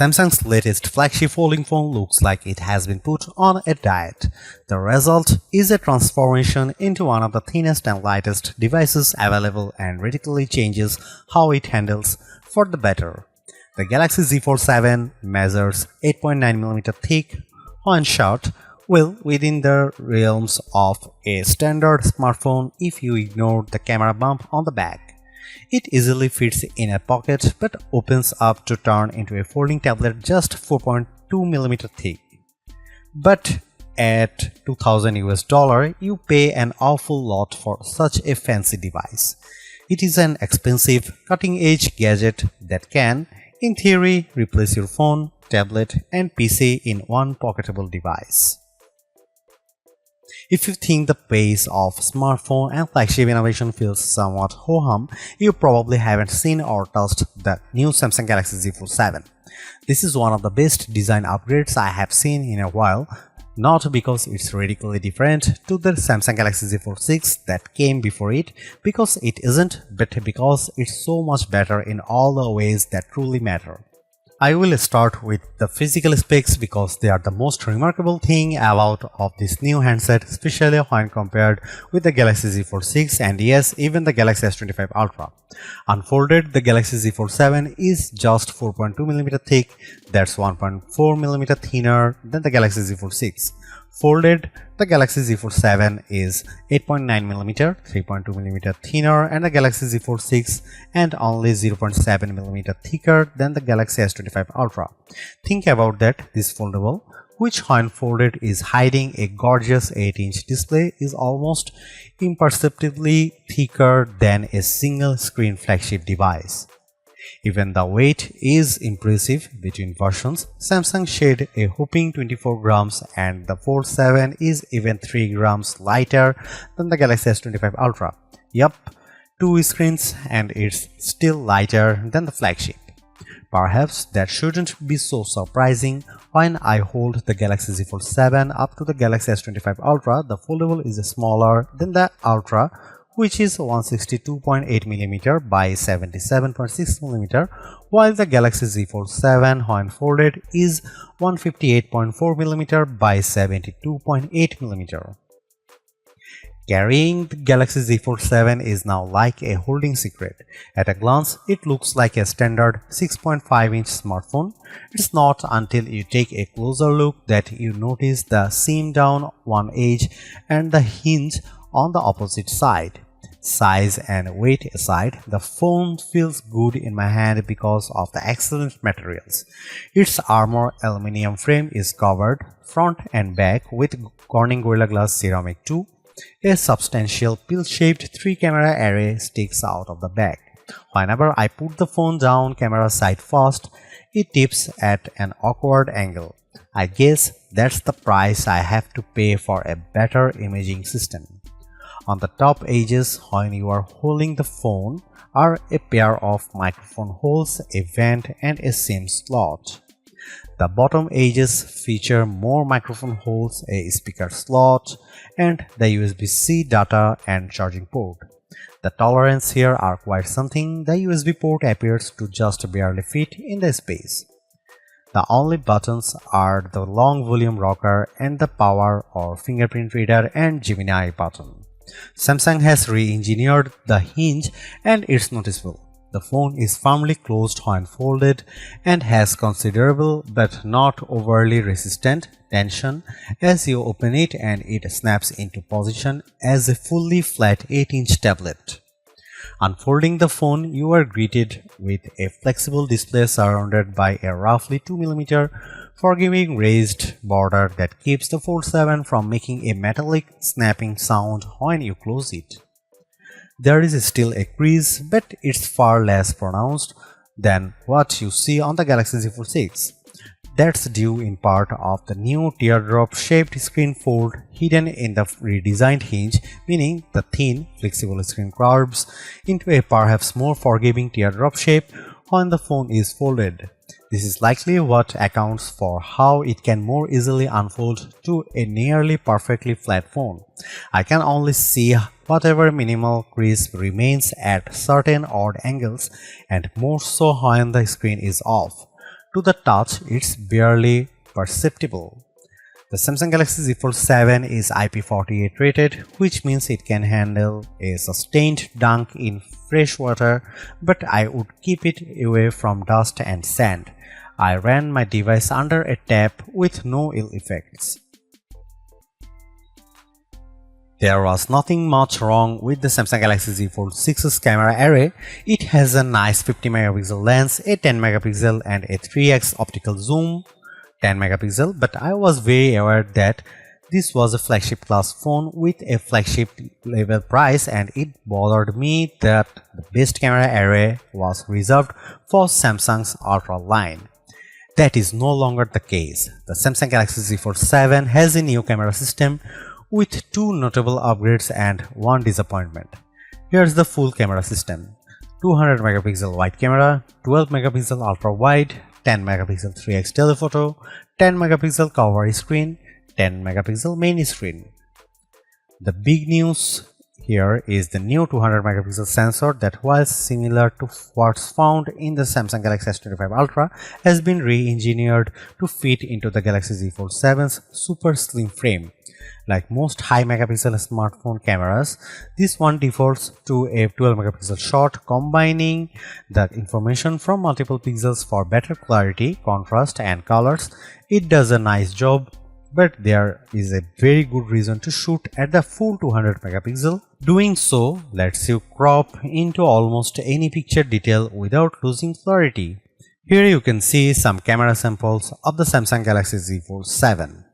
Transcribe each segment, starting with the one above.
Samsung's latest flagship folding phone looks like it has been put on a diet. The result is a transformation into one of the thinnest and lightest devices available and radically changes how it handles for the better. The Galaxy Z Fold 7 measures 8.9mm thick and short, well within the realms of a standard smartphone if you ignore the camera bump on the back. It easily fits in a pocket but opens up to turn into a folding tablet just 4.2mm thick. But at $2000 you pay an awful lot for such a fancy device. It is an expensive, cutting-edge gadget that can, in theory, replace your phone, tablet, and PC in one pocketable device. If you think the pace of smartphone and flagship innovation feels somewhat ho-hum, you probably haven't seen or touched the new Samsung Galaxy Z Fold 7. This is one of the best design upgrades I have seen in a while, not because it's radically different to the Samsung Galaxy Z Fold 6 that came before it, because it isn't, but because it's so much better in all the ways that truly matter. I will start with the physical specs because they are the most remarkable thing about of this new handset, especially when compared with the Galaxy Z Fold 6 and yes, even the Galaxy S25 Ultra. Unfolded, the Galaxy Z Fold 7 is just 4.2mm thick, that's 1.4mm thinner than the Galaxy Z Fold 6. Folded, the Galaxy Z Fold 7 is 8.9mm, 3.2mm thinner and the Galaxy Z Fold 6 and only 0.7mm thicker than the Galaxy S25 Ultra. Think about that, this foldable, which when folded is hiding a gorgeous 8-inch display, is almost imperceptibly thicker than a single screen flagship device. Even the weight is impressive between versions. Samsung shed a whopping 24 grams and the Fold 7 is even 3 grams lighter than the Galaxy S25 Ultra. Yup, 2 screens and it's still lighter than the flagship. Perhaps that shouldn't be so surprising. When I hold the Galaxy Z Fold 7 up to the Galaxy S25 Ultra, the foldable is smaller than the Ultra, which is 162.8mm by 77.6mm, while the Galaxy Z Fold 7 when folded is 158.4mm by 72.8mm. Carrying the Galaxy Z Fold 7 is now like a holding secret. At a glance, it looks like a standard 6.5-inch smartphone. It's not until you take a closer look that you notice the seam down one edge and the hinge on the opposite side. Size and weight aside, the phone feels good in my hand because of the excellent materials. Its armor aluminum frame is covered front and back with Corning Gorilla Glass Ceramic 2. A substantial pill-shaped 3-camera array sticks out of the back. Whenever I put the phone down camera side first, it tips at an awkward angle. I guess that's the price I have to pay for a better imaging system. On the top edges, when you are holding the phone, are a pair of microphone holes, a vent, and a SIM slot. The bottom edges feature more microphone holes, a speaker slot, and the USB-C data and charging port. The tolerances here are quite something. The USB port appears to just barely fit in the space. The only buttons are the long volume rocker and the power or fingerprint reader and Gemini button. Samsung has re-engineered the hinge and it's noticeable. The phone is firmly closed when folded and has considerable but not overly resistant tension as you open it, and it snaps into position as a fully flat 8-inch tablet. Unfolding the phone, you are greeted with a flexible display surrounded by a roughly 2mm forgiving raised border that keeps the Fold 7 from making a metallic snapping sound when you close it. There is still a crease, but it's far less pronounced than what you see on the Galaxy Z Fold 6. That's due in part of the new teardrop-shaped screen fold hidden in the redesigned hinge, meaning the thin, flexible screen curves into a perhaps more forgiving teardrop shape when the phone is folded. This is likely what accounts for how it can more easily unfold to a nearly perfectly flat phone. I can only see whatever minimal crease remains at certain odd angles, and more so when the screen is off. To the touch, it's barely perceptible. The Samsung Galaxy Z Fold 7 is IP48 rated, which means it can handle a sustained dunk in fresh water, but I would keep it away from dust and sand. I ran my device under a tap with no ill effects. There was nothing much wrong with the Samsung Galaxy Z Fold 6's camera array. It has a nice 50 megapixel lens, a 10 megapixel and a 3x optical zoom, 10 megapixel, but I was very aware that this was a flagship class phone with a flagship level price, and it bothered me that the best camera array was reserved for Samsung's Ultra line. That is no longer the case. The Samsung Galaxy Z Fold 7 has a new camera system with two notable upgrades and one disappointment. Here's the full camera system: 200 megapixel wide camera, 12 megapixel ultra wide, 10 megapixel 3x telephoto, 10 megapixel cover screen, 10 megapixel main screen. The big news here is the new 200 megapixel sensor that, while similar to what's found in the Samsung Galaxy S25 Ultra, has been re-engineered to fit into the Galaxy Z Fold 7's super slim frame. Like most high megapixel smartphone cameras, this one defaults to a 12 megapixel shot, combining the information from multiple pixels for better clarity, contrast and colors. It does a nice job, but there is a very good reason to shoot at the full 200 megapixel. Doing so lets you crop into almost any picture detail without losing clarity. Here you can see some camera samples of the Samsung Galaxy Z Fold 7.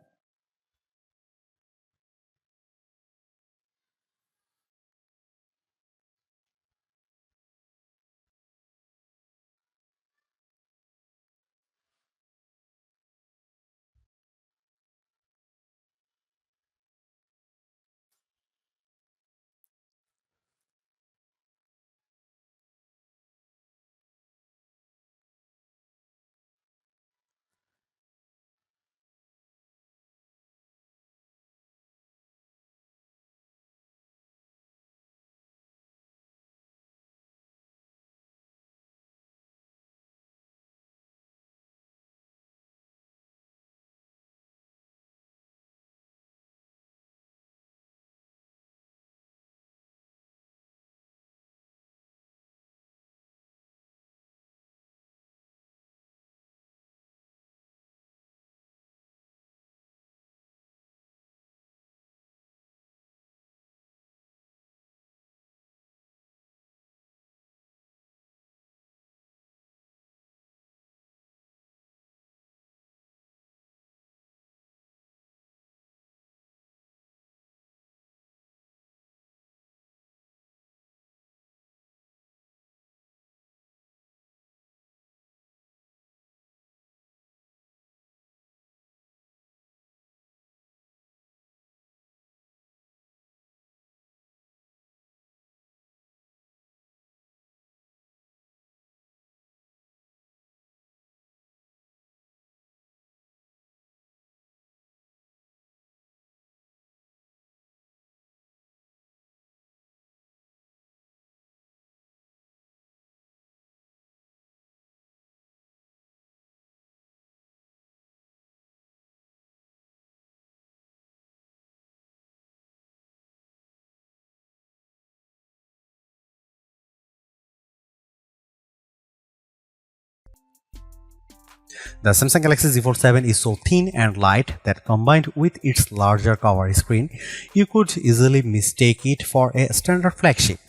The Samsung Galaxy Z Fold 7 is so thin and light that, combined with its larger cover screen, you could easily mistake it for a standard flagship.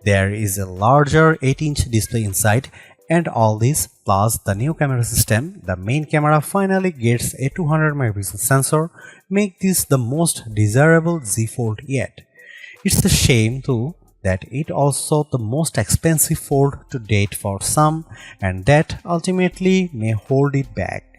There is a larger 8-inch display inside, and all this plus the new camera system, the main camera finally gets a 200 megapixel sensor, make this the most desirable Z Fold yet. It's a shame too that it also the most expensive fold to date for some, and that ultimately may hold it back.